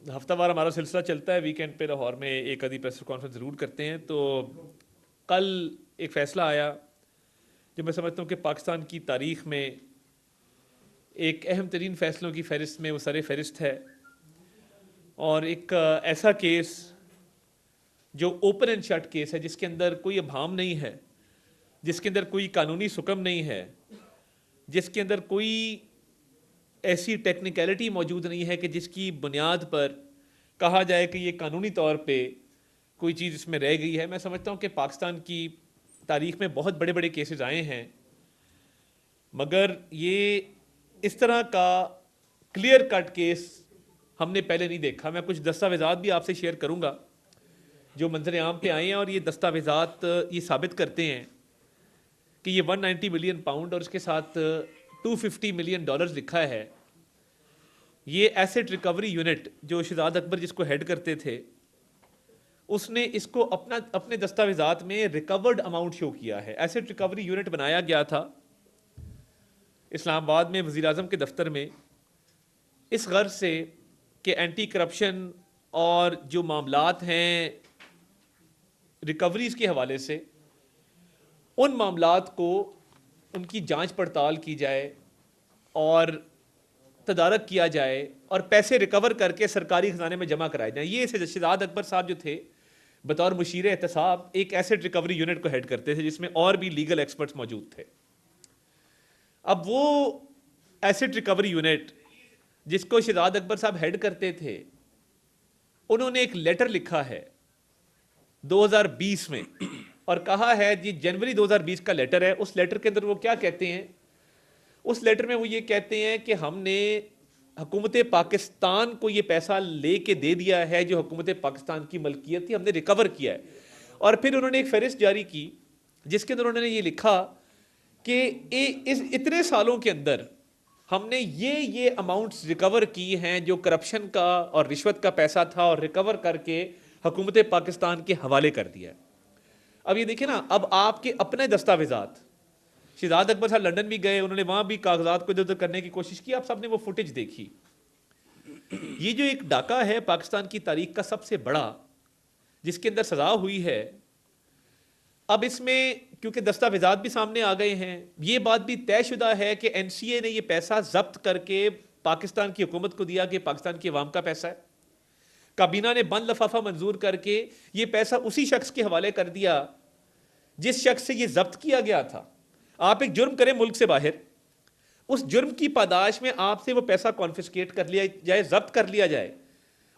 ہفتہ وار ہمارا سلسلہ چلتا ہے، ویکینڈ پہ لاہور میں ایک آدھی پریس کانفرنس ضرور کرتے ہیں. تو کل ایک فیصلہ آیا جو میں سمجھتا ہوں کہ پاکستان کی تاریخ میں ایک اہم ترین فیصلوں کی فہرست میں وہ سر فہرست ہے، اور ایک ایسا کیس جو اوپن اینڈ شٹ کیس ہے، جس کے اندر کوئی ابہام نہیں ہے، جس کے اندر کوئی قانونی سکم نہیں ہے، جس کے اندر کوئی ایسی ٹیکنیکلٹی موجود نہیں ہے کہ جس کی بنیاد پر کہا جائے کہ یہ قانونی طور پہ کوئی چیز اس میں رہ گئی ہے. میں سمجھتا ہوں کہ پاکستان کی تاریخ میں بہت بڑے بڑے کیسز آئے ہیں، مگر یہ اس طرح کا کلیئر کٹ کیس ہم نے پہلے نہیں دیکھا. میں کچھ دستاویزات بھی آپ سے شیئر کروں گا جو منظر عام پہ آئے ہیں، اور یہ دستاویزات یہ ثابت کرتے ہیں کہ یہ 190 ملین پاؤنڈ اور اس کے ساتھ 250 ملین ڈالرز لکھا ہے. یہ ایسٹ ریکوری یونٹ جو شہزاد اکبر جس کو ہیڈ کرتے تھے، اس نے اس کو اپنے دستاویزات میں ریکورڈ اماؤنٹ شو کیا ہے. ایسٹ ریکوری یونٹ بنایا گیا تھا اسلام آباد میں وزیر اعظم کے دفتر میں، اس غرض سے کہ اینٹی کرپشن اور جو معاملات ہیں ریکوریز کے حوالے سے، ان معاملات کو ان کی جانچ پڑتال کی جائے اور تدارک کیا جائے اور پیسے ریکور کر کے سرکاری خزانے میں جمع کرائے جائیں. یہ شہزاد اکبر صاحب جو تھے بطور مشیر احتساب ایک ایسٹ ریکوری یونٹ کو ہیڈ کرتے تھے، جس میں اور بھی لیگل ایکسپرٹس موجود تھے. اب وہ ایسٹ ریکوری یونٹ جس کو شہزاد اکبر صاحب ہیڈ کرتے تھے، انہوں نے ایک لیٹر لکھا ہے 2020 میں، اور کہا ہے جی جنوری 2020 کا لیٹر ہے. اس لیٹر کے اندر وہ کیا کہتے ہیں؟ اس لیٹر میں وہ یہ کہتے ہیں کہ ہم نے حکومت پاکستان کو یہ پیسہ لے کے دے دیا ہے جو حکومت پاکستان کی ملکیت تھی، ہم نے ریکور کیا ہے. اور پھر انہوں نے ایک فہرست جاری کی جس کے اندر انہوں نے یہ لکھا کہ اس اتنے سالوں کے اندر ہم نے یہ اماؤنٹس ریکور کی ہیں جو کرپشن کا اور رشوت کا پیسہ تھا، اور ریکور کر کے حکومت پاکستان کے حوالے کر دیا ہے. اب یہ دیکھیں نا، اب آپ کے اپنے دستاویزات، شہزاد اکبر صاحب لندن بھی گئے، انہوں نے وہاں بھی کاغذات کو ادھر ادھر کرنے کی کوشش کی، آپ سب نے وہ فوٹیج دیکھی. یہ جو ایک ڈاکہ ہے پاکستان کی تاریخ کا سب سے بڑا، جس کے اندر سزا ہوئی ہے، اب اس میں کیونکہ دستاویزات بھی سامنے آ گئے ہیں، یہ بات بھی طے شدہ ہے کہ این سی اے نے یہ پیسہ ضبط کر کے پاکستان کی حکومت کو دیا کہ پاکستان کی عوام کا پیسہ ہے. کابینہ نے بند لفافہ منظور کر کے یہ پیسہ اسی شخص کے حوالے کر دیا جس شخص سے یہ ضبط کیا گیا تھا. آپ ایک جرم کریں ملک سے باہر، اس جرم کی پاداش میں آپ سے وہ پیسہ کانفسکیٹ کر لیا جائے، ضبط کر لیا جائے،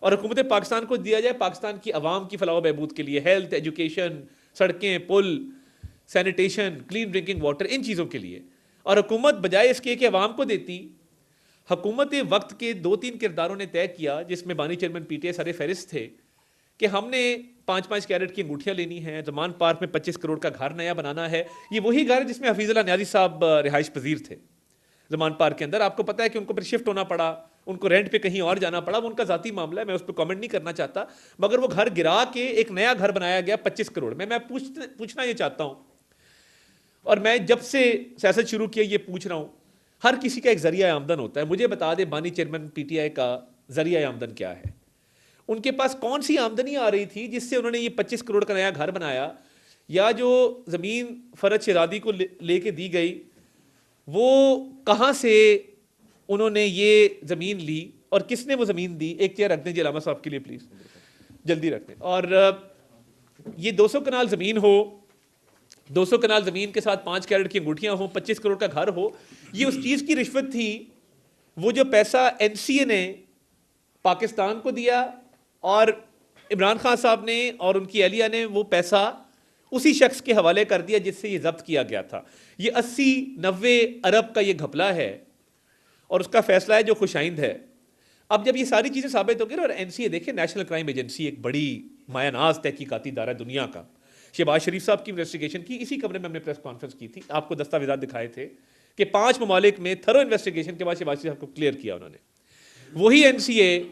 اور حکومت پاکستان کو دیا جائے پاکستان کی عوام کی فلاح و بہبود کے لیے، ہیلتھ، ایجوکیشن، سڑکیں، پل، سینیٹیشن، کلین ڈرنکنگ واٹر، ان چیزوں کے لیے. اور حکومت بجائے اس کے کہ عوام کو دیتی، حکومت وقت کے 2-3 کرداروں نے طے کیا، جس میں بانی چیئرمین پی ٹی آئی سارے فہرست تھے، کہ ہم نے 5-5 کیرٹ کی انگوٹھیاں لینی ہیں، زمان پارک میں 25 کروڑ کا گھر نیا بنانا ہے. یہ وہی گھر جس میں حفیظ اللہ نیازی صاحب رہائش پذیر تھے زمان پارک کے اندر. آپ کو پتا ہے کہ ان کو پھر شفٹ ہونا پڑا، ان کو رینٹ پہ کہیں اور جانا پڑا، وہ ان کا ذاتی معاملہ ہے، میں اس پہ کامنٹ نہیں کرنا چاہتا. مگر وہ گھر گرا کے ایک نیا گھر بنایا گیا 25 کروڑ میں. میں پوچھنا یہ چاہتا ہوں، اور میں جب سے سیاست شروع کیا یہ پوچھ رہا ہوں، ہر کسی کا ایک ذریعہ آمدن ہوتا ہے. مجھے بتا دے بانی چیئرمین پی ٹی آئی کا ذریعہ آمدن کیا ہے؟ ان کے پاس کون سی آمدنی آ رہی تھی جس سے انہوں نے یہ 25 کروڑ کا نیا گھر بنایا؟ یا جو زمین فرج شیرازی کو لے کے دی گئی، وہ کہاں سے انہوں نے یہ زمین لی اور کس نے وہ زمین دی؟ ایک چیئر رکھ دیں جی علامہ صاحب کے لیے پلیز، جلدی رکھ دیں. اور یہ 200 کنال زمین ہو، 200 کنال زمین کے ساتھ 5 کیرٹ کی انگوٹھیاں ہوں، 25 کروڑ کا گھر ہو، یہ اس چیز کی رشوت تھی. وہ جو پیسہ این سی اے نے پاکستان کو دیا اور عمران خان صاحب نے اور ان کی اہلیہ نے وہ پیسہ اسی شخص کے حوالے کر دیا جس سے یہ ضبط کیا گیا تھا. یہ 80-90 ارب کا یہ گھپلا ہے، اور اس کا فیصلہ ہے جو خوش آئند ہے. اب جب یہ ساری چیزیں ثابت ہو گئی، اور این سی اے دیکھیں نیشنل کرائم ایجنسی ایک بڑی مایہ ناز تحقیقاتی ادارہ دنیا کا، شہباز شریف صاحب کی انویسٹیگیشن کی، اسی کمرے میں ہم نے پریس کانفرنس کی تھی، آپ کو دستاویزات دکھائے تھے کہ 5 ممالک میں تھرو انویسٹیگیشن کے بعد شہباز شریف صاحب کو کلیئر کیا انہوں نے. وہی این سی اے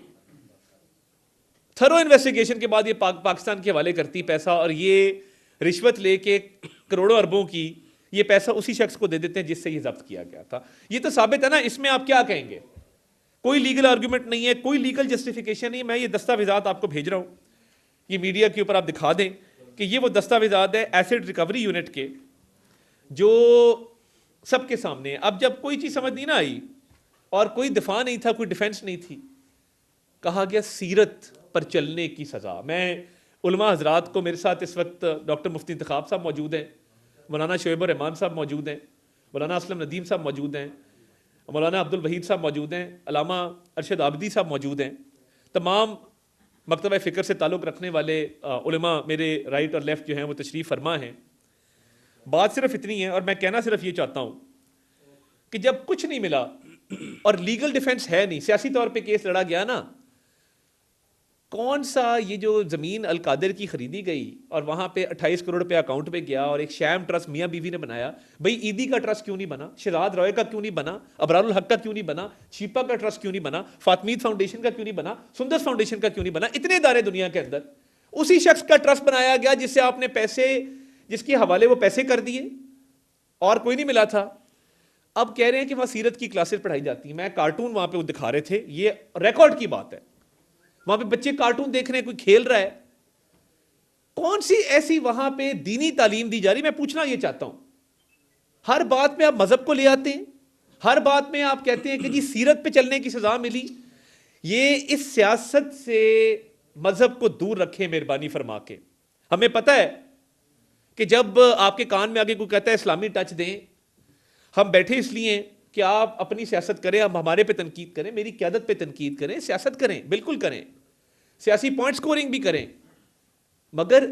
تھرو انویسٹیگیشن کے بعد یہ پاکستان کے حوالے کرتی پیسہ، اور یہ رشوت لے کے کروڑوں اربوں کی یہ پیسہ اسی شخص کو دے دیتے ہیں جس سے یہ ضبط کیا گیا تھا. یہ تو ثابت ہے نا. اس میں آپ کیا کہیں گے؟ کوئی لیگل آرگومنٹ نہیں ہے, کوئی لیگل جسٹیفیکیشن نہیں. میں یہ دستاویزات آپ کو بھیج رہا ہوں, یہ میڈیا کے اوپر آپ دکھا دیں کہ یہ وہ دستاویزات ہیں ایسڈ ریکوری یونٹ کے جو سب کے سامنے. اب جب کوئی چیز سمجھ نہیں نہ آئی اور کوئی دفاع نہیں تھا, کوئی ڈیفنس نہیں تھی, کہا گیا سیرت پر چلنے کی سزا. میں علماء حضرات کو, میرے ساتھ اس وقت ڈاکٹر مفتی انتخاب صاحب موجود ہیں, مولانا شعیب الرحمان صاحب موجود ہیں, مولانا اسلم ندیم صاحب موجود ہیں, مولانا عبد الوحید صاحب موجود ہیں, علامہ ارشد عابدی صاحب موجود ہیں, تمام مکتبہ فکر سے تعلق رکھنے والے علماء میرے رائٹ اور لیفٹ جو ہیں وہ تشریف فرما ہیں. بات صرف اتنی ہے, اور میں کہنا صرف یہ چاہتا ہوں کہ جب کچھ نہیں ملا اور لیگل ڈیفنس ہے نہیں, سیاسی طور پہ کیس لڑا گیا نا, کون سا یہ جو زمین القادر کی خریدی گئی اور وہاں پہ 28 کروڑ روپے اکاؤنٹ پہ گیا اور ایک شام ٹرسٹ میاں بیوی نے بنایا, بھائی عیدی کا ٹرسٹ کیوں نہیں بنا, شہزاد روئے کا کیوں نہیں بنا, ابرار الحق کا کیوں نہیں بنا, شیپا کا ٹرسٹ کیوں نہیں بنا, فاطمید فاؤنڈیشن کا کیوں نہیں بنا, سندس فاؤنڈیشن کا کیوں نہیں بنا, اتنے ادارے دنیا کے اندر, اسی شخص کا ٹرسٹ بنایا گیا جس سے آپ نے پیسے, جس کے حوالے وہ پیسے کر دیے اور کوئی نہیں ملا تھا. اب کہہ رہے ہیں کہ وہاں سیرت کی کلاسز پڑھائی جاتی ہیں. میں کارٹون وہاں پہ وہ دکھا رہے تھے, یہ ریکارڈ کی بات ہے, وہاں پہ بچے کارٹون دیکھ رہے ہیں, کوئی کھیل رہا ہے. کون سی ایسی وہاں پہ دینی تعلیم دی جا رہی. میں پوچھنا یہ چاہتا ہوں, ہر بات میں آپ مذہب کو لے آتے ہیں, ہر بات میں آپ کہتے ہیں کہ جی سیرت پہ چلنے کی سزا ملی. یہ اس سیاست سے مذہب کو دور رکھیں مہربانی فرما کے. ہمیں پتہ ہے کہ جب آپ کے کان میں آگے کوئی کہتا ہے اسلامی ٹچ دیں, ہم بیٹھے اس لیے کہ آپ اپنی سیاست کریں, ہم ہمارے پہ تنقید کریں, میری قیادت پہ تنقید کریں, سیاست کریں, بالکل کریں, سیاسی پوائنٹ سکورنگ بھی کریں, مگر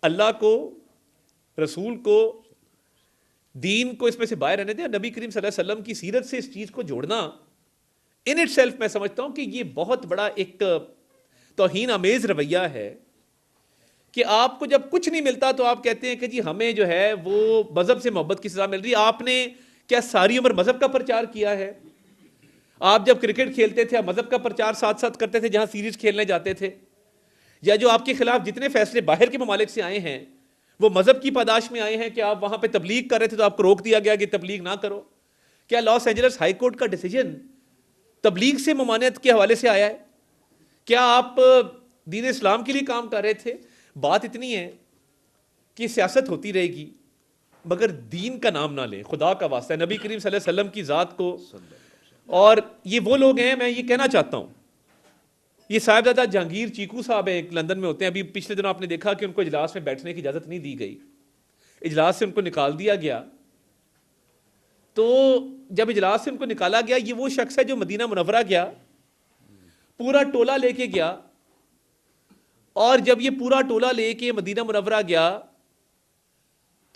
اللہ کو, رسول کو, دین کو اس میں سے باہر رہنے دیں. نبی کریم صلی اللہ علیہ وسلم کی سیرت سے اس چیز کو جوڑنا ان اٹ سیلف میں سمجھتا ہوں کہ یہ بہت بڑا ایک توہین آمیز رویہ ہے کہ آپ کو جب کچھ نہیں ملتا تو آپ کہتے ہیں کہ جی ہمیں جو ہے وہ مذہب سے محبت کی سزا مل رہی. آپ نے کیا ساری عمر مذہب کا پرچار کیا ہے؟ آپ جب کرکٹ کھیلتے تھے آپ مذہب کا پرچار ساتھ ساتھ کرتے تھے جہاں سیریز کھیلنے جاتے تھے, یا جو آپ کے خلاف جتنے فیصلے باہر کے ممالک سے آئے ہیں وہ مذہب کی پاداش میں آئے ہیں کہ آپ وہاں پہ تبلیغ کر رہے تھے تو آپ کو روک دیا گیا کہ تبلیغ نہ کرو. کیا لاس اینجلس ہائی کورٹ کا ڈیسیجن تبلیغ سے ممانعت کے حوالے سے آیا ہے؟ کیا آپ دین اسلام کے لیے کام کر رہے تھے؟ بات اتنی ہے کہ سیاست ہوتی رہے گی مگر دین کا نام نہ لیں, خدا کا واسطہ, نبی کریم صلی اللہ علیہ وسلم کی ذات کو. اور یہ وہ لوگ ہیں, میں یہ کہنا چاہتا ہوں, یہ صاحبزادہ جہانگیر چیکو صاحب ہیں, ایک لندن میں ہوتے ہیں. ابھی پچھلے دنوں آپ نے دیکھا کہ ان کو اجلاس میں بیٹھنے کی اجازت نہیں دی گئی, اجلاس سے ان کو نکال دیا گیا. تو جب اجلاس سے ان کو نکالا گیا, یہ وہ شخص ہے جو مدینہ منورہ گیا, پورا ٹولہ لے کے گیا, اور جب یہ پورا ٹولہ لے کے مدینہ منورہ گیا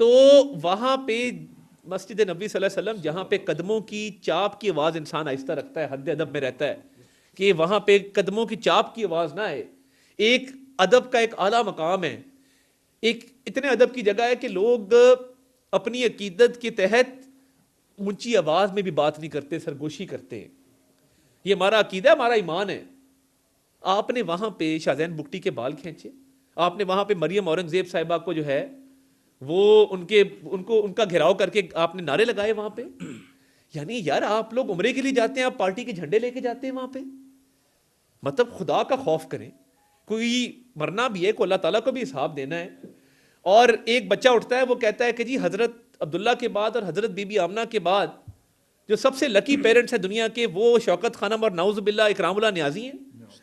تو وہاں پہ مسجد نبی صلی اللہ علیہ وسلم جہاں پہ قدموں کی چاپ کی آواز انسان آہستہ رکھتا ہے, حد ادب میں رہتا ہے کہ وہاں پہ قدموں کی چاپ کی آواز نہ آئے. ایک ادب کا ایک اعلیٰ مقام ہے, ایک اتنے ادب کی جگہ ہے کہ لوگ اپنی عقیدت کے تحت اونچی آواز میں بھی بات نہیں کرتے, سرگوشی کرتے ہیں. یہ ہمارا عقیدہ ہے, ہمارا ایمان ہے. آپ نے وہاں پہ شاہزین بگٹی کے بال کھینچے, آپ نے وہاں پہ مریم اورنگزیب صاحبہ کو جو ہے وہ ان کا گھیراؤ کر کے آپ نے نعرے لگائے وہاں پہ. یعنی یار آپ لوگ عمرے کے لیے جاتے ہیں, آپ پارٹی کے جھنڈے لے کے جاتے ہیں وہاں پہ. مطلب خدا کا خوف کریں, کوئی مرنا بھی ہے, کو اللہ تعالیٰ کو بھی حساب دینا ہے. اور ایک بچہ اٹھتا ہے, وہ کہتا ہے کہ جی حضرت عبداللہ کے بعد اور حضرت بی بی آمنہ کے بعد جو سب سے لکی پیرنٹس ہیں دنیا کے وہ شوکت خانم اور نعوذ باللہ اکرام اللہ نیازی ہیں.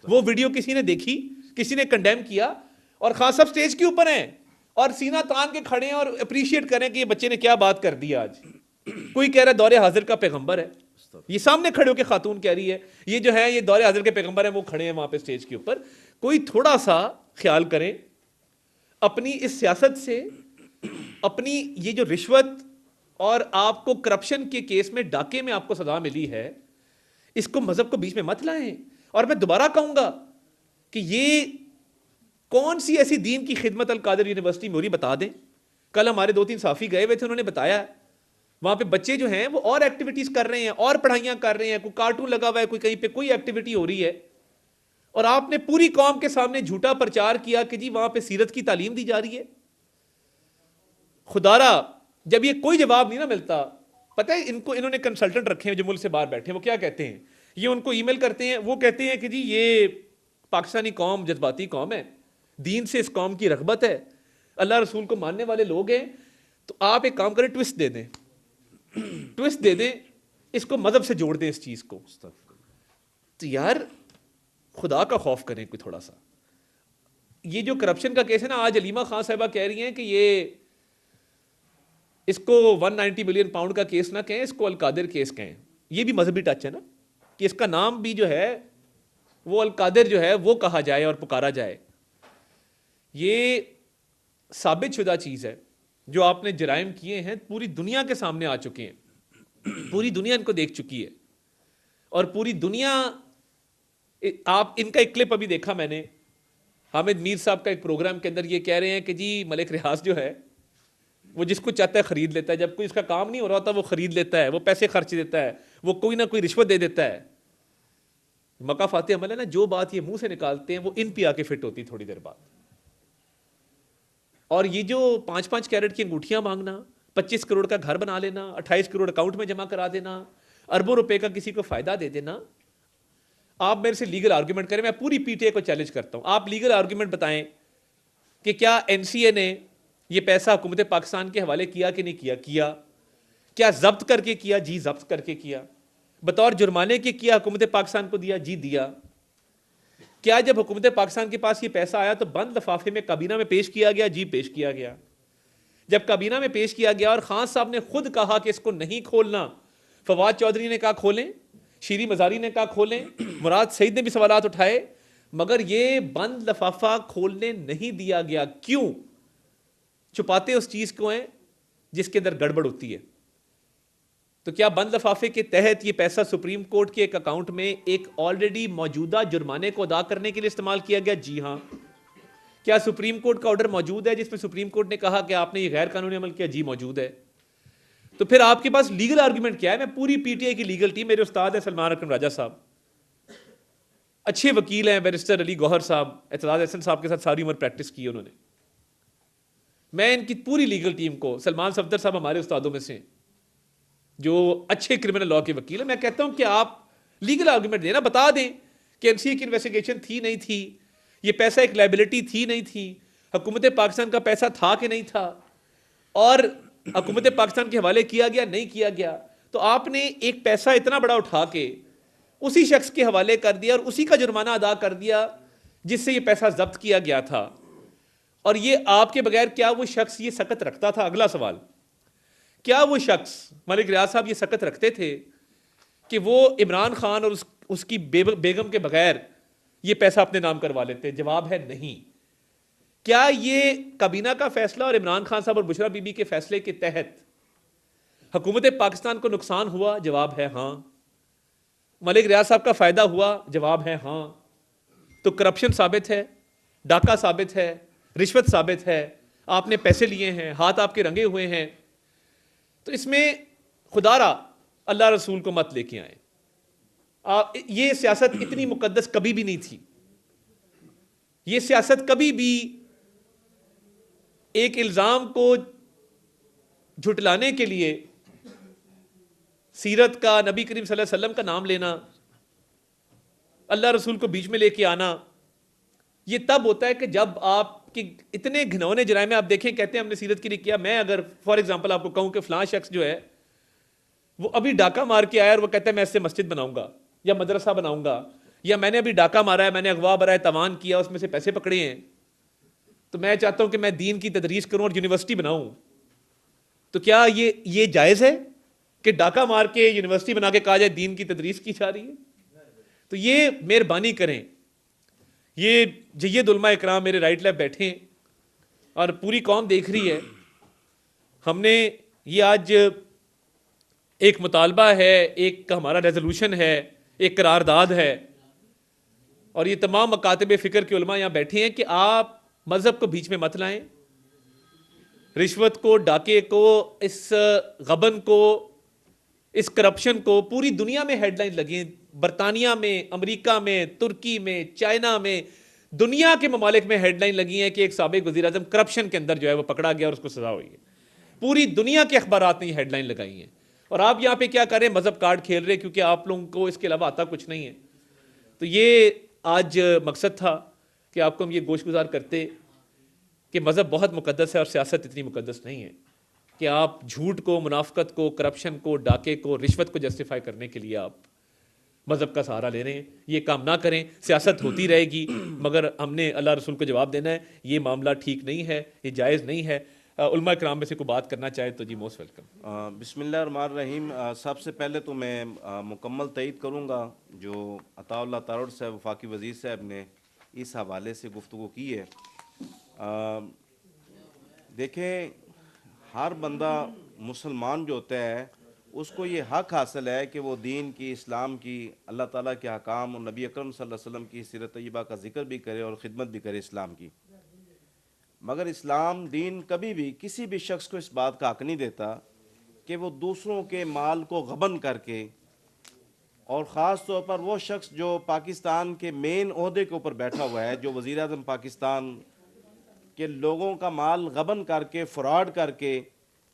وہ ویڈیو کسی نے دیکھی, کسی نے کنڈیم کیا, اور خان صاحب سٹیج کے اوپر ہیں اور سینہ تان کے کھڑے ہیں اور اپریشیٹ کریں کہ یہ بچے نے کیا بات کر دی آج. کوئی کہہ رہا ہے دور حاضر کا پیغمبر ہے, یہ سامنے کھڑے ہو کے خاتون کہہ رہی ہے یہ جو ہے یہ دور حاضر کے پیغمبر ہیں, وہ کھڑے ہیں وہاں پہ سٹیج کے اوپر. کوئی تھوڑا سا خیال کریں اپنی اس سیاست سے, اپنی یہ جو رشوت اور آپ کو کرپشن کے کیس میں ڈاکے میں آپ کو سزا ملی ہے, اس کو مذہب کو بیچ میں مت لائیں. اور میں دوبارہ کہوں گا کہ یہ کون سی ایسی دین کی خدمت القادر یونیورسٹی میں ہو رہی, بتا دیں. کل ہمارے 2-3 صحافی گئے ہوئے تھے, انہوں نے بتایا وہاں پہ بچے جو ہیں وہ اور ایکٹیویٹیز کر رہے ہیں, اور پڑھائیاں کر رہے ہیں, کوئی کارٹون لگا ہوا ہے, کوئی کہیں پہ کوئی ایکٹیویٹی ہو رہی ہے, اور آپ نے پوری قوم کے سامنے جھوٹا پرچار کیا کہ جی وہاں پہ سیرت کی تعلیم دی جا رہی ہے. خدارا جب یہ کوئی جواب نہیں نہ ملتا, پتہ ہے انہوں نے کنسلٹنٹ رکھے ہیں جو ملک سے باہر بیٹھے ہیں, وہ کیا کہتے ہیں یہ ان کو ای میل کرتے ہیں, وہ کہتے ہیں کہ جی یہ پاکستانی قوم جذباتی قوم ہے, دین سے اس قوم کی رغبت ہے, اللہ رسول کو ماننے والے لوگ ہیں, تو آپ ایک کام کریں, ٹوسٹ دے دیں, ٹوسٹ دے دیں, اس کو مذہب سے جوڑ دیں اس چیز کو. تو یار خدا کا خوف کریں کوئی تھوڑا سا. یہ جو کرپشن کا کیس ہے نا, آج علیمہ خان صاحبہ کہہ رہی ہیں کہ یہ اس کو 190 ملین پاؤنڈ کا کیس نہ کہیں, اس کو القادر کیس کہیں. یہ بھی مذہبی ٹچ ہے نا, کہ اس کا نام بھی جو ہے وہ القادر جو ہے وہ کہا جائے اور پکارا جائے. یہ ثابت شدہ چیز ہے, جو آپ نے جرائم کیے ہیں پوری دنیا کے سامنے آ چکے ہیں, پوری دنیا ان کو دیکھ چکی ہے, اور پوری دنیا, آپ ان کا ایک کلپ ابھی دیکھا میں نے, حامد میر صاحب کا ایک پروگرام کے اندر یہ کہہ رہے ہیں کہ جی ملک ریاض جو ہے وہ جس کو چاہتا ہے خرید لیتا ہے, جب کوئی اس کا کام نہیں ہو رہا ہوتا وہ خرید لیتا ہے, وہ پیسے خرچ دیتا ہے, وہ کوئی نہ کوئی رشوت دے دیتا ہے. مکہ فاتح عمل ہے نا, جو بات یہ منہ سے نکالتے ہیں وہ ان پہ آ کے فٹ ہوتی تھوڑی دیر بعد. اور یہ جو 5-5 کیرٹ کی انگوٹھیاں مانگنا, 25 کروڑ کا گھر بنا لینا, 28 کروڑ اکاؤنٹ میں جمع کرا دینا, اربوں روپے کا کسی کو فائدہ دے دینا. آپ میرے سے لیگل آرگومنٹ کریں, میں پوری پی ٹی اے کو چیلنج کرتا ہوں, آپ لیگل آرگومنٹ بتائیں کہ کیا این سی اے نے یہ پیسہ حکومت پاکستان کے حوالے کیا کہ نہیں کیا؟ کیا. کیا ضبط کر کے کیا؟ جی ضبط کر کے کیا. بطور جرمانے کے کیا حکومت پاکستان کو دیا؟ جی دیا. کیا جب حکومت پاکستان کے پاس یہ پیسہ آیا تو بند لفافے میں کابینہ میں پیش کیا گیا؟ جی پیش کیا گیا. جب کابینہ میں پیش کیا گیا اور خان صاحب نے خود کہا کہ اس کو نہیں کھولنا, فواد چودھری نے کہا کھولیں, شیری مزاری نے کہا کھولیں, مراد سعید نے بھی سوالات اٹھائے, مگر یہ بند لفافہ کھولنے نہیں دیا گیا. کیوں؟ چھپاتے اس چیز کو ہیں جس کے اندر گڑبڑ ہوتی ہے. تو کیا بند لفافے کے تحت یہ پیسہ سپریم کورٹ کے ایک اکاؤنٹ میں ایک آلریڈی موجودہ جرمانے کو ادا کرنے کے لیے استعمال کیا گیا؟ جی ہاں. کیا سپریم کورٹ کا آرڈر موجود ہے جس میں سپریم کورٹ نے کہا کہ آپ نے یہ غیر قانونی عمل کیا؟ جی موجود ہے. تو پھر آپ کے پاس لیگل آرگومنٹ کیا ہے؟ میں پوری پی ٹی آئی کی لیگل ٹیم, میرے استاد ہیں سلمان اکرم راجہ صاحب, اچھے وکیل ہیں, بیرسٹر علی گوہر صاحب, اعتزاز احسن صاحب کے ساتھ ساری عمر پریکٹس کی انہوں نے. میں ان کی پوری لیگل ٹیم کو, سلمان صفدر صاحب ہمارے استادوں میں سے جو اچھے کرمنل لاء کے وکیل ہیں, میں کہتا ہوں کہ آپ لیگل آرگومنٹ دینا, بتا دیں کہ این سی اے کی انویسٹیگیشن تھی نہیں تھی, یہ پیسہ ایک لائبلٹی تھی نہیں تھی, حکومت پاکستان کا پیسہ تھا کہ نہیں تھا, اور حکومت پاکستان کے حوالے کیا گیا نہیں کیا گیا. تو آپ نے ایک پیسہ اتنا بڑا اٹھا کے اسی شخص کے حوالے کر دیا اور اسی کا جرمانہ ادا کر دیا جس سے یہ پیسہ ضبط کیا گیا تھا. اور یہ آپ کے بغیر کیا وہ شخص یہ سکت رکھتا تھا؟ اگلا سوال, کیا وہ شخص ملک ریاض صاحب یہ سکت رکھتے تھے کہ وہ عمران خان اور اس کی بیگم کے بغیر یہ پیسہ اپنے نام کروا لیتے؟ جواب ہے نہیں. کیا یہ کابینہ کا فیصلہ اور عمران خان صاحب اور بشرا بی بی کے فیصلے کے تحت حکومت پاکستان کو نقصان ہوا؟ جواب ہے ہاں. ملک ریاض صاحب کا فائدہ ہوا؟ جواب ہے ہاں. تو کرپشن ثابت ہے, ڈاکہ ثابت ہے, رشوت ثابت ہے, آپ نے پیسے لیے ہیں, ہاتھ آپ کے رنگے ہوئے ہیں. تو اس میں خدا را اللہ رسول کو مت لے کے آئیں. یہ سیاست اتنی مقدس کبھی بھی نہیں تھی. یہ سیاست کبھی بھی ایک الزام کو جھٹلانے کے لیے سیرت کا, نبی کریم صلی اللہ علیہ وسلم کا نام لینا, اللہ رسول کو بیچ میں لے کے آنا, یہ تب ہوتا ہے کہ جب آپ کے اتنے گھنونے جرائم آپ دیکھیں, کہتے ہیں ہم نے سیرت کے لیے کیا. میں اگر فار ایگزامپل آپ کو کہوں کہ فلاں شخص جو ہے وہ ابھی ڈاکہ مار کے آیا اور وہ کہتا ہے میں اس سے مسجد بناؤں گا یا مدرسہ بناؤں گا, یا میں نے ابھی ڈاکہ مارا ہے, میں نے اغوا برائے تاوان کیا, اس میں سے پیسے پکڑے ہیں, تو میں چاہتا ہوں کہ میں دین کی تدریس کروں اور یونیورسٹی بناؤں. تو کیا یہ جائز ہے کہ ڈاکہ مار کے یونیورسٹی بنا کے کہا جائے دین کی تدریس کی جا رہی ہے؟ تو یہ مہربانی کریں, یہ جید علماء اکرام میرے رائٹ لیفٹ بیٹھے ہیں اور پوری قوم دیکھ رہی ہے. ہم نے یہ آج ایک مطالبہ ہے, ایک ہمارا ریزولوشن ہے, ایک قرارداد ہے, اور یہ تمام مکاتب فکر کے علماء یہاں بیٹھے ہیں کہ آپ مذہب کو بیچ میں مت لائیں, رشوت کو, ڈاکے کو, اس غبن کو, اس کرپشن کو. پوری دنیا میں ہیڈ لائن لگی ہیں, برطانیہ میں, امریکہ میں, ترکی میں, چائنا میں, دنیا کے ممالک میں ہیڈ لائن لگی ہیں کہ ایک سابق وزیر اعظم کرپشن کے اندر جو ہے وہ پکڑا گیا اور اس کو سزا ہوئی ہے. پوری دنیا کے اخبارات نے یہ ہیڈ لائن لگائی ہیں. اور آپ یہاں پہ کیا کر رہے ہیں؟ مذہب کارڈ کھیل رہے ہیں، کیونکہ آپ لوگوں کو اس کے علاوہ آتا کچھ نہیں ہے. تو یہ آج مقصد تھا کہ آپ کو ہم یہ گوش گزار کرتے کہ مذہب بہت مقدس ہے اور سیاست اتنی مقدس نہیں ہے کہ آپ جھوٹ کو، منافقت کو، کرپشن کو، ڈاکے کو، رشوت کو جسٹیفائی کرنے کے لیے آپ مذہب کا سہارا لے رہے ہیں. یہ کام نہ کریں. سیاست ہوتی رہے گی، مگر ہم نے اللہ رسول کو جواب دینا ہے. یہ معاملہ ٹھیک نہیں ہے، یہ جائز نہیں ہے. علماء کرام میں سے کوئی بات کرنا چاہے تو جی موسٹ ویلکم. بسم اللہ الرحمن الرحیم. سب سے پہلے تو میں مکمل تائید کروں گا جو عطا اللہ تارڑ صاحب وفاقی وزیر صاحب نے اس حوالے سے گفتگو کی ہے. دیکھیں، ہر بندہ مسلمان جو ہوتا ہے اس کو یہ حق حاصل ہے کہ وہ دین کی، اسلام کی، اللہ تعالیٰ کے احکام اور نبی اکرم صلی اللہ علیہ وسلم کی سیرت طیبہ کا ذکر بھی کرے اور خدمت بھی کرے اسلام کی. مگر اسلام دین کبھی بھی کسی بھی شخص کو اس بات کا حق نہیں دیتا کہ وہ دوسروں کے مال کو غبن کر کے، اور خاص طور پر وہ شخص جو پاکستان کے مین عہدے کے اوپر بیٹھا ہوا ہے، جو وزیر اعظم پاکستان کے، لوگوں کا مال غبن کر کے، فراڈ کر کے،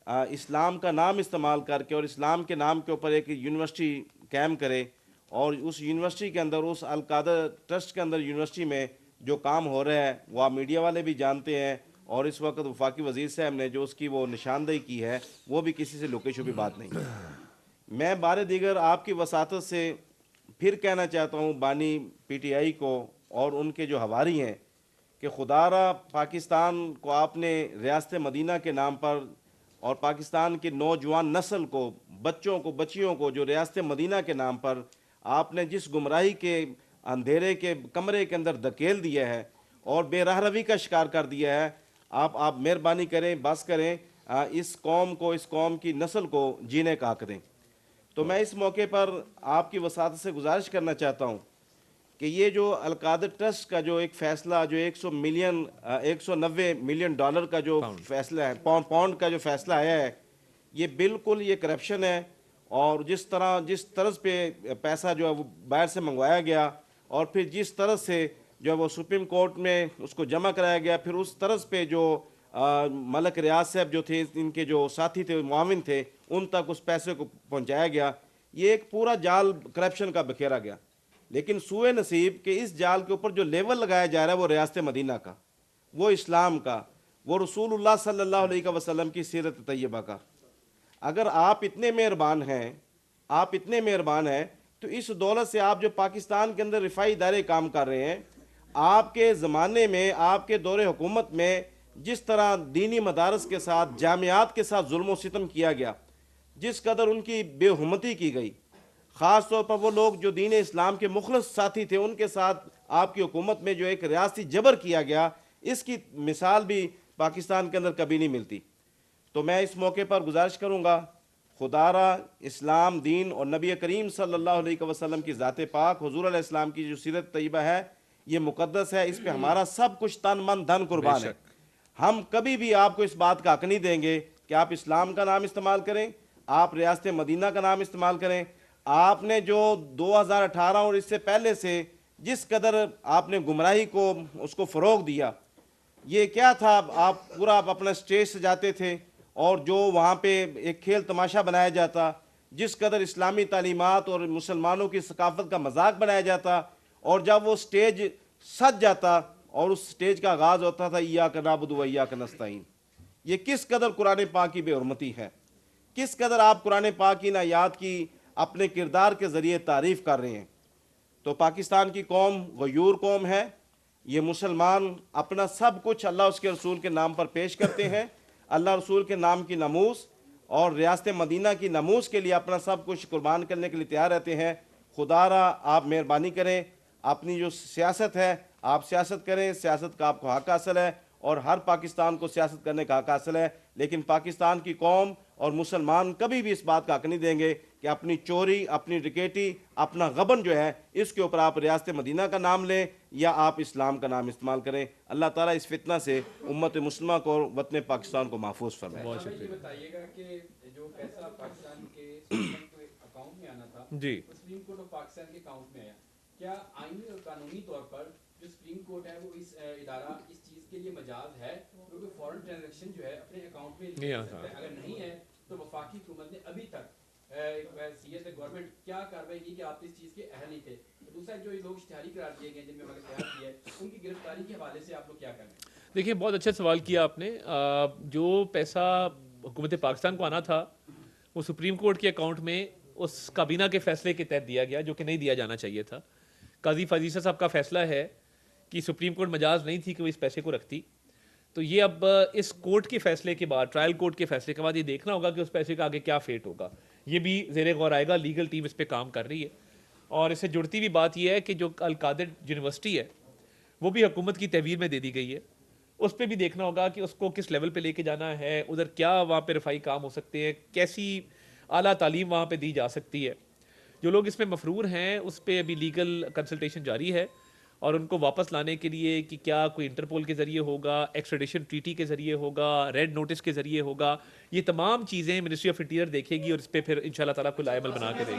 اسلام کا نام استعمال کر کے اور اسلام کے نام کے اوپر ایک یونیورسٹی قائم کرے، اور اس یونیورسٹی کے اندر، اس القادر ٹرسٹ کے اندر یونیورسٹی میں جو کام ہو رہا ہے وہ آپ میڈیا والے بھی جانتے ہیں، اور اس وقت وفاقی وزیر صاحب نے جو اس کی وہ نشاندہی کی ہے وہ بھی کسی سے لکے چھپی بات نہیں. میں بارے دیگر آپ کی وساطت سے پھر کہنا چاہتا ہوں بانی پی ٹی آئی کو اور ان کے جو حواری ہیں کہ خدا را پاکستان کو آپ نے ریاست مدینہ کے نام پر، اور پاکستان کی نوجوان نسل کو، بچوں کو، بچیوں کو جو ریاست مدینہ کے نام پر آپ نے جس گمراہی کے اندھیرے کے کمرے کے اندر دھکیل دیا ہے اور بے راہ روی کا شکار کر دیا ہے، آپ مہربانی کریں، بس کریں، اس قوم کو، اس قوم کی نسل کو جینے کا حق دیں. تو میں اس موقع پر آپ کی وساطت سے گزارش کرنا چاہتا ہوں کہ یہ جو القادر ٹرسٹ کا جو ایک فیصلہ، جو 190 ملین ڈالر کا جو فیصلہ ہے، پاؤنڈ کا جو فیصلہ آیا ہے، یہ بالکل یہ کرپشن ہے. اور جس طرز پہ پیسہ جو ہے وہ باہر سے منگوایا گیا، اور پھر جس طرز سے جو ہے وہ سپریم کورٹ میں اس کو جمع کرایا گیا، پھر اس طرز پہ جو ملک ریاض صاحب جو تھے، ان کے جو ساتھی تھے، معاون تھے، ان تک اس پیسے کو پہنچایا گیا. یہ ایک پورا جال کرپشن کا بکھیرا گیا. لیکن سوئے نصیب کہ اس جال کے اوپر جو لیول لگایا جا رہا ہے وہ ریاست مدینہ کا، وہ اسلام کا، وہ رسول اللہ صلی اللہ علیہ وسلم کی سیرت طیبہ کا. اگر آپ اتنے مہربان ہیں تو اس دولت سے آپ جو پاکستان کے اندر رفائی ادارے کام کر رہے ہیں، آپ کے زمانے میں، آپ کے دور حکومت میں جس طرح دینی مدارس کے ساتھ، جامعات کے ساتھ ظلم و ستم کیا گیا، جس قدر ان کی بے حرمتی کی گئی، خاص طور پر وہ لوگ جو دین اسلام کے مخلص ساتھی تھے، ان کے ساتھ آپ کی حکومت میں جو ایک ریاستی جبر کیا گیا، اس کی مثال بھی پاکستان کے اندر کبھی نہیں ملتی. تو میں اس موقع پر گزارش کروں گا، خدا را اسلام دین اور نبی کریم صلی اللہ علیہ وسلم کی ذات پاک، حضور علیہ السلام کی جو سیرت طیبہ ہے یہ مقدس ہے، اس پہ ہمارا سب کچھ تن من دھن قربان ہے. ہم کبھی بھی آپ کو اس بات کا حق نہیں دیں گے کہ آپ اسلام کا نام استعمال کریں، آپ ریاست مدینہ کا نام استعمال کریں. آپ نے جو 2018 اور اس سے پہلے سے جس قدر آپ نے گمراہی کو، اس کو فروغ دیا، یہ کیا تھا؟ آپ پورا اپنا اسٹیج سجاتے تھے، اور جو وہاں پہ ایک کھیل تماشا بنایا جاتا، جس قدر اسلامی تعلیمات اور مسلمانوں کی ثقافت کا مذاق بنایا جاتا، اور جب وہ اسٹیج سج جاتا اور اس اسٹیج کا آغاز ہوتا تھا ایاک نعبد و ایاک نستعین، یہ کس قدر قرآن پاک کی بے حرمتی ہے، کس قدر آپ قرآن پاک کی آیات کی اپنے کردار کے ذریعے تعریف کر رہے ہیں. تو پاکستان کی قوم غیور قوم ہے. یہ مسلمان اپنا سب کچھ اللہ اس کے رسول کے نام پر پیش کرتے ہیں، اللہ رسول کے نام کی ناموس اور ریاست مدینہ کی ناموس کے لیے اپنا سب کچھ قربان کرنے کے لیے تیار رہتے ہیں. خدا را آپ مہربانی کریں، اپنی جو سیاست ہے آپ سیاست کریں، سیاست کا آپ کو حق حاصل ہے، اور ہر پاکستان کو سیاست کرنے کا حق حاصل ہے. لیکن پاکستان کی قوم اور مسلمان کبھی بھی اس بات کا حق نہیں دیں گے کہ اپنی چوری، اپنی ڈکیٹی، اپنا غبن جو ہے اس کے اوپر آپ ریاست مدینہ کا نام لیں یا آپ اسلام کا نام استعمال کریں. اللہ تعالیٰ اس فتنہ سے امت مسلمہ کو اور وطن پاکستان کو محفوظ فرمائے. بہت شکریہ. یہ بتائیے گا کہ جو پیسہ پاکستان کے سپریم کے اکاؤنٹ میں آنا تھا، جی سپریم کورٹ آف پاکستان کے اکاؤنٹ میں آیا، کیا آئینی اور قانونی طور پر جو سپریم کورٹ ہے وہ اس ادارہ اس چیز کے لیے مجاز ہے کیونکہ فورن ٹرانزیکشن جو ہے اپنے اکاؤنٹ میں لے سکتا ہے؟ اگر نہیں ہے تو وفاقی حکومت نے ابھی تک سی ایس گورنمنٹ کیا کاروائی کی کہ آپ اس چیز کے اہل نہیں تھے؟ دوسرا جو لوگ اشتہاری قرار دیے گئے جن میں ملک ریاض بھی ہے ان کی گرفتاری کے حوالے سے آپ لوگ کیا کریں گے؟ دیکھیں بہت اچھا سوال کیا آپ نے. جو پیسہ حکومت پاکستان کو آنا تھا وہ سپریم کورٹ کے اکاؤنٹ میں اس کابینہ کے فیصلے کے تحت دیا گیا جو کہ نہیں دیا جانا چاہیے تھا. قاضی فضیلہ صاحب کا فیصلہ ہے کہ سپریم کورٹ مجاز نہیں تھی کہ وہ اس پیسے کو رکھتی. تو یہ اب اس کورٹ کے فیصلے کے بعد, ٹرائل کورٹ کے فیصلے کے بعد یہ دیکھنا ہوگا کہ اس پیسے کا آگے کیا فیٹ ہوگا. یہ بھی زیر غور آئے گا. لیگل ٹیم اس پہ کام کر رہی ہے. اور اس سے جڑتی ہوئی بات یہ ہے کہ جو القادر یونیورسٹی ہے وہ بھی حکومت کی تحویل میں دے دی گئی ہے. اس پہ بھی دیکھنا ہوگا کہ اس کو کس لیول پہ لے کے جانا ہے, ادھر کیا وہاں پہ رفائی کام ہو سکتے ہیں, کیسی اعلیٰ تعلیم وہاں پہ دی جا سکتی ہے. جو لوگ اس میں مفرور ہیں اس پہ ابھی لیگل کنسلٹیشن جاری ہے اور ان کو واپس لانے کے لیے کہ کیا کوئی انٹرپول کے ذریعے ہوگا, ایکسٹریڈیشن ٹریٹی کے ذریعے ہوگا, ریڈ نوٹس کے ذریعے ہوگا, یہ تمام چیزیں منسٹری آف انٹیریئر دیکھے گی اور اس پہ پھر انشاءاللہ تعالیٰ کوئی عمل بنا کے دے گی.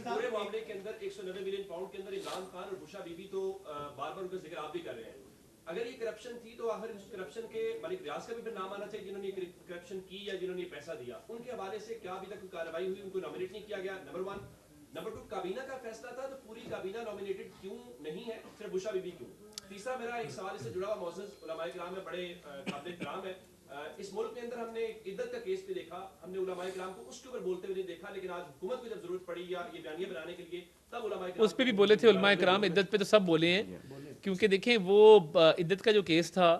پورے معاملے کے اندر 190 ملین پاؤنڈ کے اندر عمران خان اور بشرا بی بی تو بار بار ان کا ذکر آپ بھی کر رہے ہیں. اگر یہ کرپشن تھی تو آخر اس کرپشن کے ملک ریاض کا بھی پھر نام آنا چاہیے جنہوں نے یہ کرپشن کی یا جنہوں نے یہ پیسہ دیا. ان کے حوالے سے کیا ابھی تک کوئی کارروائی ہوئی, ان کو نامینیٹ نہیں کیا گیا؟ نمبر 1. نمبر 2, کابینہ کا فیصلہ تھا تو پوری کابینہ نامینیٹڈ کیوں نہیں ہے, صرف بشرا بی بی کیوں؟ تیسرا میرا ایک سوال اس سے جڑا ہوا معزز علماء کرام ہے, بڑے قابل احترام ہے. اس ملک کے اندر ہم نے عدت کا کیس پہ دیکھا, ہم نے علماء کرام کو اس کے اوپر بولتے ہوئے نہیں دیکھا, لیکن آج حکومت کو جب ضرورت پڑی یا یہ بیانیہ بنانے کے لیے تب علماء کرام اس پہ بھی بولے تھے علماء کرام. عدت پہ تو سب بولے ہیں کیونکہ دیکھیں وہ عدت کا جو کیس تھا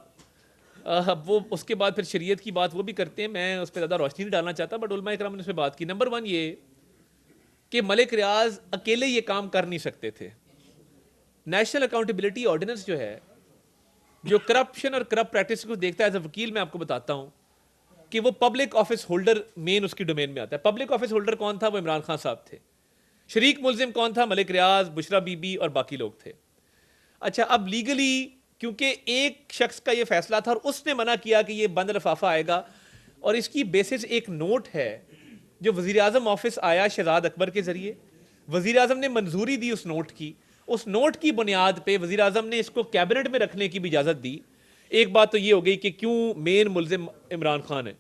وہ اس کے بعد پھر شریعت کی بات وہ بھی کرتے ہیں. میں اس پہ زیادہ روشنی نہیں ڈالنا چاہتا, بٹ علماء کرام نے اس پہ بات کی. نمبر 1 یہ کہ ملک ریاض اکیلے یہ کام کر نہیں سکتے تھے. نیشنل اکاؤنٹیبلٹی آرڈیننس جو ہے, جو کرپشن اور کرپٹ پریکٹس کو دیکھتا ہے, ایز اے وکیل میں آپ کو بتاتا ہوں کہ وہ پبلک آفس ہولڈر مین اس کی ڈومین میں آتا ہے. پبلک آفس ہولڈر کون تھا؟ وہ عمران خان صاحب تھے. شریک ملزم کون تھا؟ ملک ریاض, بشرا بی بی اور باقی لوگ تھے. اچھا, اب لیگلی کیونکہ ایک شخص کا یہ فیصلہ تھا اور اس نے منع کیا کہ یہ بند لفافہ آئے گا, اور اس کی بیسس ایک نوٹ ہے جو وزیر اعظم آفس آیا شہزاد اکبر کے ذریعے, وزیر اعظم نے منظوری دی اس نوٹ کی. اس نوٹ کی بنیاد پہ وزیر اعظم نے اس کو کیبنٹ میں رکھنے کی بھی اجازت دی. ایک بات تو یہ ہو گئی کہ کیوں مین ملزم عمران خان ہے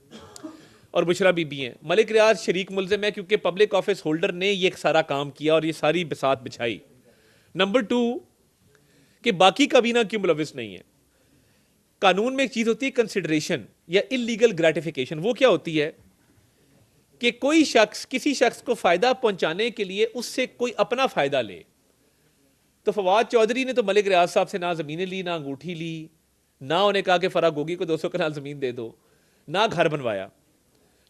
اور بشرا بی بی ہیں. ملک ریاض شریک ملزم ہے کیونکہ پبلک آفس ہولڈر نے یہ سارا کام کیا اور یہ ساری بساط بچھائی. نمبر 2 کہ باقی کابینہ کیوں ملوث نہیں ہے. قانون میں ایک چیز ہوتی ہے کنسیڈریشن یا انلیگل گریٹیفیکیشن. وہ کیا ہوتی ہے کہ کوئی شخص کسی شخص کو فائدہ پہنچانے کے لیے اس سے کوئی اپنا فائدہ لے. تو فواد چودھری نے تو ملک ریاض صاحب سے نہ زمینیں لی, نہ انگوٹھی لی, نہ انہیں کہا کہ فرا گوگی کو 200 کنال زمین دے دو, نہ گھر بنوایا,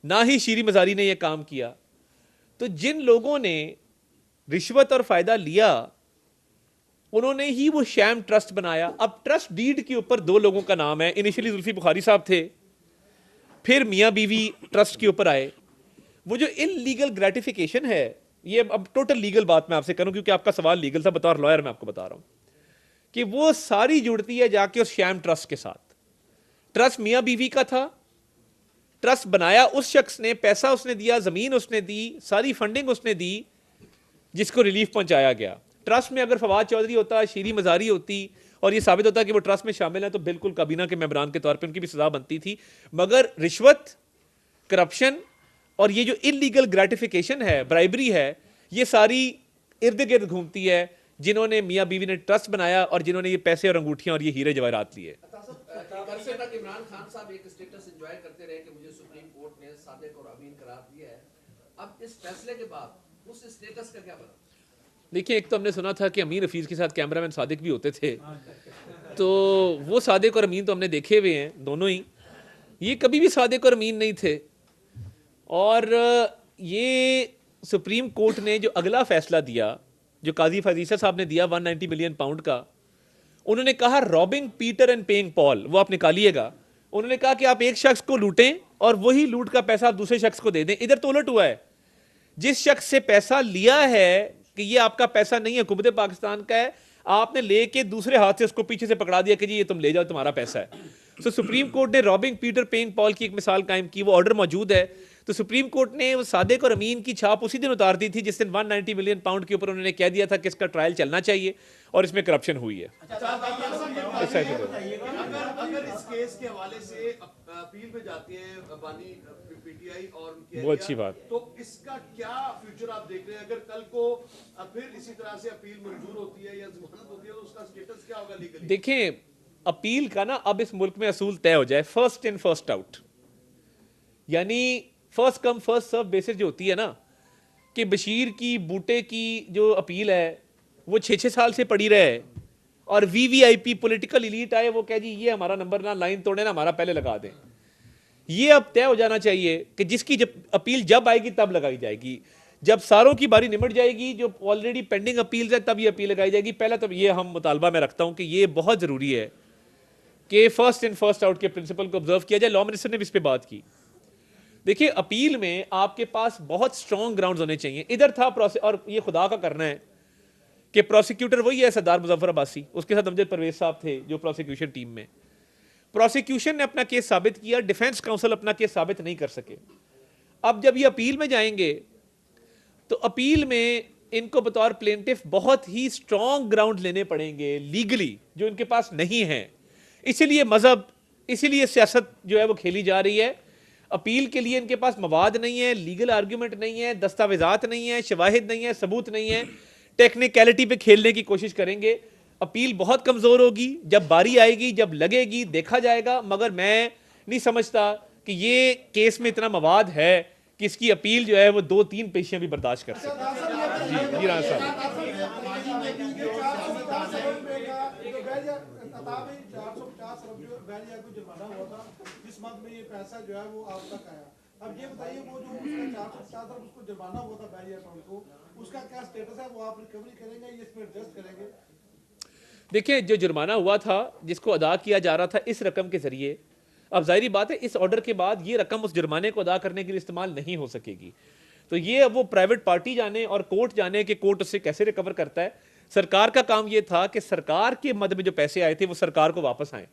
نہ ہی شیری مزاری نے یہ کام کیا. تو جن لوگوں نے رشوت اور فائدہ لیا انہوں نے ہی وہ شیم ٹرسٹ بنایا. اب ٹرسٹ ڈیڈ کے اوپر 2 لوگوں کا نام ہے. انیشلی زلفی بخاری صاحب تھے, پھر میاں بیوی ٹرسٹ کے اوپر آئے. وہ جو ان لیگل گریٹیفیکیشن ہے, یہ اب ٹوٹل لیگل بات میں آپ سے کروں کیونکہ آپ کا سوال لیگل تھا, بطور لائر میں آپ کو بتا رہا ہوں کہ وہ ساری جڑتی ہے جا کے اس شیم ٹرسٹ کے ساتھ. ٹرسٹ میاں بیوی کا تھا, ٹرسٹ بنایا اس شخص نے, پیسہ اس نے دیا, زمین اس نے دی, ساری فنڈنگ اس نے دی جس کو ریلیف پہنچایا گیا. ٹرسٹ میں اگر فواد چودھری ہوتا, شیری مزاری ہوتی اور یہ ثابت ہوتا کہ وہ ٹرسٹ میں شامل ہیں تو بالکل کابینہ کے ممبران کے طور پہ ان کی بھی سزا بنتی تھی. مگر رشوت, کرپشن اور یہ جو انلیگل گریٹیفیکیشن ہے, برائبری ہے, یہ ساری ارد گرد گھومتی ہے جنہوں نے میاں بیوی نے ٹرسٹ بنایا اور جنہوں نے یہ پیسے اور انگوٹھیاں اور یہ ہیرے جواہرات لیے. عرصے تک عمران خان صاحب ایک اسٹیٹس انجوائے کرتے رہے کہ مجھے سپریم کورٹ نے صادق اور امین قرار دیا ہے. اب اس فیصلے کے بعد اس اسٹیٹس کا کیا بنا؟ دیکھیں, ایک تو ہم نے سنا تھا کہ امین حفیظ کے ساتھ کیمرہ مین صادق بھی ہوتے تھے, تو وہ صادق اور امین تو ہم نے دیکھے ہوئے ہیں دونوں ہی. یہ کبھی بھی صادق اور امین نہیں تھے. اور یہ سپریم کورٹ نے جو اگلا فیصلہ دیا, جو قاضی فضیلہ صاحب نے دیا 190 ملین پاؤنڈ کا, انہوں نے کہا رابنگ پیٹر اینڈ پیئنگ پال, وہ آپ نکالیے گا. انہوں نے کہا کہ آپ ایک شخص کو لوٹیں اور وہی لوٹ کا پیسہ آپ دوسرے شخص کو دے دیں. ادھر تو الٹ ہوا ہے, جس شخص سے پیسہ لیا ہے کہ یہ آپ کا پیسہ نہیں ہے, حکومت پاکستان کا ہے, آپ نے لے کے دوسرے ہاتھ سے اس کو پیچھے سے پکڑا دیا کہ جی یہ تم لے جاؤ, تمہارا پیسہ ہے. تو سپریم کورٹ نے رابنگ پیٹر پیئنگ پال کی ایک مثال قائم کی, وہ آرڈر موجود ہے. تو سپریم کورٹ نے وہ صادق اور امین کی چھاپ اسی دن اتار دی تھی جس دن 190 ملین پاؤنڈ کے اوپر انہوں نے کہہ دیا تھا کہ اس کا ٹرائل چلنا چاہیے اور اس میں کرپشن ہوئی ہے. اگر اس کیس کے حوالے سے اپیل میں جاتی ہے بانی پی ٹی آئی اور ان کی بہت اچھی بات، تو اس کا کیا فیوچر آپ دیکھ رہے ہیں؟ اگر کل کو پھر اسی طرح سے اپیل منظور ہوتی ہے یا ضمانت ہوتی ہے تو اس کا سٹیٹس کیا ہوگا لیگلی؟ دیکھیں اپیل کا نا اب اس ملک میں اصول طے ہو جائے، فرسٹ ان فرسٹ آؤٹ، یعنی first come first serve basis جو ہوتی ہے نا، کہ بشیر کی بوٹے کی جو اپیل ہے وہ 6 سال سے پڑی رہے اور وی وی آئی پی پولیٹیکل ایلیٹ آئے وہ کہہ جی یہ ہمارا نمبر نہ لائن توڑے نا ہمارا پہلے لگا دیں. یہ اب طے ہو جانا چاہیے کہ جس کی اپیل جب آئے گی تب لگائی جائے گی. جب ساروں کی باری نمٹ جائے گی جو آلریڈی پینڈنگ اپیلز ہے تب یہ اپیل لگائی جائے گی. پہلا تو یہ ہم مطالبہ میں رکھتا ہوں کہ یہ بہت ضروری ہے کہ فرسٹ ان فرسٹ آؤٹ کے پرنسپل کو آبزرو کیا جائے. لا منسٹر نے بھی اس پہ بات کی. دیکھیے اپیل میں آپ کے پاس بہت اسٹرانگ گراؤنڈز ہونے چاہیے. ادھر تھا اور یہ خدا کا کرنا ہے کہ پروسیکیوٹر وہی ہے سردار مظفر عباسی, اس کے ساتھ امجد پرویز صاحب تھے جو پروسیکیوشن ٹیم میں. پروسیکیوشن نے اپنا کیس ثابت کیا, ڈیفینس کاؤنسل اپنا کیس ثابت نہیں کر سکے. اب جب یہ اپیل میں جائیں گے تو اپیل میں ان کو بطور پلینٹف بہت ہی اسٹرانگ گراؤنڈ لینے پڑیں گے لیگلی, جو ان کے پاس نہیں ہیں. اسی لیے مذہب, اسی لیے سیاست جو ہے وہ کھیلی جا رہی ہے. اپیل کے لیے ان کے پاس مواد نہیں ہے, لیگل آرگیومنٹ نہیں ہے, دستاویزات نہیں ہیں, شواہد نہیں ہے, ثبوت نہیں ہے. ٹیکنیکلٹی پہ کھیلنے کی کوشش کریں گے. اپیل بہت کمزور ہوگی. جب باری آئے گی, جب لگے گی, دیکھا جائے گا. مگر میں نہیں سمجھتا کہ یہ کیس میں اتنا مواد ہے کہ اس کی اپیل جو ہے وہ 2-3 پیشیاں بھی برداشت کر سکتے. جی رانا صاحب, جس مد میں یہ پیسہ جو ہے وہ آپ تک آیا. اب یہ بتائیے وہ جو اس کا 450 ارب اس کو جرمانہ ہوا تھا بیری اکاؤنٹ کو, اس کا کیا سٹیٹس ہے؟ وہ آپ ریکوری کریں گے یا اس میں ایڈجسٹ کریں گے؟ دیکھیں جو جرمانہ ہوا تھا جس کو ادا کیا جا رہا تھا اس رقم کے ذریعے, اب ظاہری بات ہے اس آرڈر کے بعد یہ رقم اس جرمانے کو ادا کرنے کے لیے استعمال نہیں ہو سکے گی. تو یہ اب وہ پرائیویٹ پارٹی جانے اور کورٹ جانے کہ کورٹ اس سے کیسے ریکور کرتا ہے. سرکار کا کام یہ تھا کہ سرکار کے مد میں جو پیسے آئے تھے وہ سرکار کو واپس آئیں,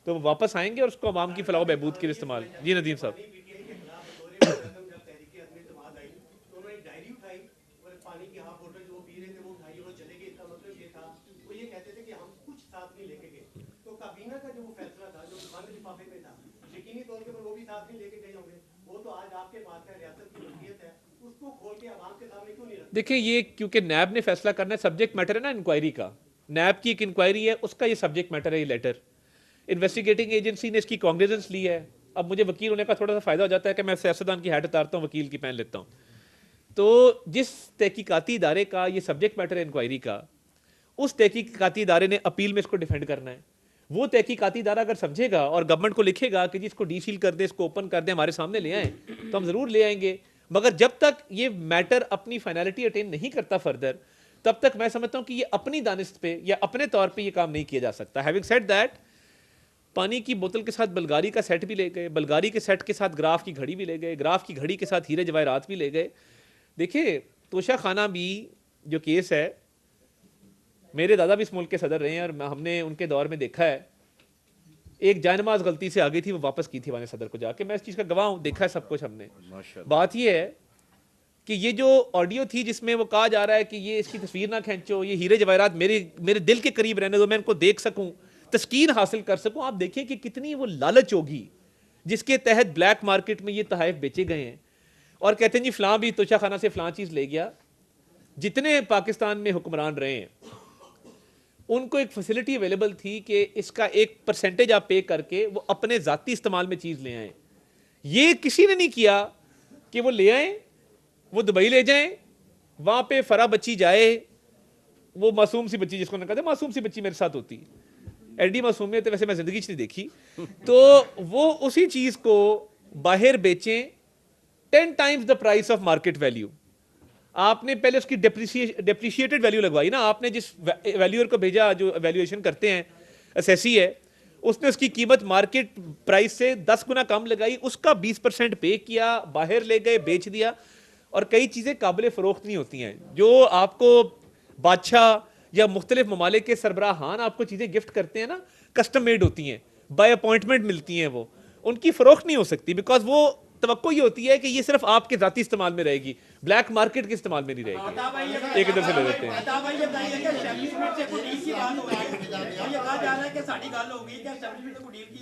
تو وہ واپس آئیں گے اور اس کو عوام کی فلاح و بہبود کے لیے استعمال. جی ندیم صاحب, دیکھیں یہ کیونکہ نیب نے فیصلہ کرنا ہے, سبجیکٹ میٹر ہے نا انکوائری کا. نیب کی ایک انکوائری ہے, اس کا یہ سبجیکٹ میٹر ہے. یہ لیٹر انویسٹیگیٹنگ ایجنسی نے اس کی کانگریزنس لی ہے. اب مجھے وکیل ہونے کا تھوڑا سا فائدہ ہو جاتا ہے کہ میں سیاستدان کی ہیٹ اتارتا ہوں, وکیل کی پہن لیتا ہوں. تو جس تحقیقاتی ادارے کا یہ سبجیکٹ میٹر ہے انکوائری کا, اس تحقیقاتی ادارے نے اپیل میں اس کو ڈیفینڈ کرنا ہے. وہ تحقیقاتی ادارہ اگر سمجھے گا اور گورنمنٹ کو لکھے گا کہ جی اس کو ڈی سیل کر دیں, اس کو اوپن کر دیں, ہمارے سامنے لے آئیں, تو ہم ضرور لے آئیں گے. مگر جب تک یہ میٹر اپنی فائنلٹی اٹین نہیں کرتا فردر, تب تک میں سمجھتا ہوں کہ یہ اپنی دانست پہ یا اپنے طور پہ یہ کام نہیں کیا جا سکتا. ہیونگ سیڈ دیٹ, پانی کی بوتل کے ساتھ بلغاری کا سیٹ بھی لے گئے, بلغاری کے سیٹ کے ساتھ گراف کی گھڑی بھی لے گئے, گراف کی گھڑی کے ساتھ ہیرے جواہرات بھی لے گئے. دیکھیں توشہ خانہ بھی جو کیس ہے, میرے دادا بھی اس ملک کے صدر رہے ہیں اور ہم نے ان کے دور میں دیکھا ہے, ایک جائے نماز غلطی سے آ گئی تھی, وہ واپس کی تھی وہاں صدر کو جا کے. میں اس چیز کا گواہ ہوں, دیکھا ہے سب کچھ ہم نے. بات یہ ہے کہ یہ جو آڈیو تھی جس میں وہ کہا جا رہا ہے کہ یہ اس کی تصویر نہ کھینچو, یہ ہیرے جواہرات میرے دل کے قریب رہنے دو, میں ان کو دیکھ سکوں, تسکین حاصل کر سکوں. آپ دیکھیں کہ کتنی وہ لالچ ہوگی جس کے تحت بلیک مارکیٹ میں یہ تحائف بیچے گئے ہیں. اور کہتے ہیں جی فلاں بھی توشہ خانہ سے فلاں چیز لے گیا. جتنے پاکستان میں حکمران رہے ہیں ان کو ایک فیسلٹی اویلیبل تھی کہ اس کا 1% آپ پے کر کے وہ اپنے ذاتی استعمال میں چیز لے آئیں. یہ کسی نے نہیں کیا کہ وہ لے آئیں, وہ دبئی لے جائیں, وہاں پہ فرا بچی جائے, وہ معصوم سی بچی جس کو نہ کہتے, معصوم سی بچی میرے ساتھ ہوتی, ایڈی معصومیت ویسے میں زندگی نہیں دیکھی, تو وہ اسی چیز کو باہر بیچیں 10 times the price of market value. آپ نے پہلے اس کی ڈیپریشیٹڈ ویلیو لگوائی نا, آپ نے جس ویلیور کو بھیجا جو ویلیویشن کرتے ہیں, اسیسی ہے, اس نے اس کی قیمت مارکیٹ پرائس سے 10 گنا کم لگائی, اس کا 20% پے کیا, باہر لے گئے, بیچ دیا. اور کئی چیزیں قابل فروخت نہیں ہوتی ہیں. جو آپ کو بادشاہ یا مختلف ممالک کے سربراہان آپ کو چیزیں گفٹ کرتے ہیں نا, کسٹم میڈ ہوتی ہیں, بائی اپوائنٹمنٹ ملتی ہیں, وہ ان کی فروخت نہیں ہو سکتی, بیکاز وہ توقع یہ ہوتی ہے کہ یہ صرف آپ کے ذاتی استعمال میں رہے گی, بلیک مارکیٹ کے استعمال میں نہیں رہے گی. ایک ادھر سے لے لیتے ہیں. ਜਾ ਰਿਹਾ ਕਿ ਸਾਡੀ ਗੱਲ ਹੋ ਗਈ ਕਿ ਐਸਟੈਬਲਿਸ਼ਮੈਂਟ ਤੋਂ ਡੀਲ ਕੀ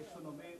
190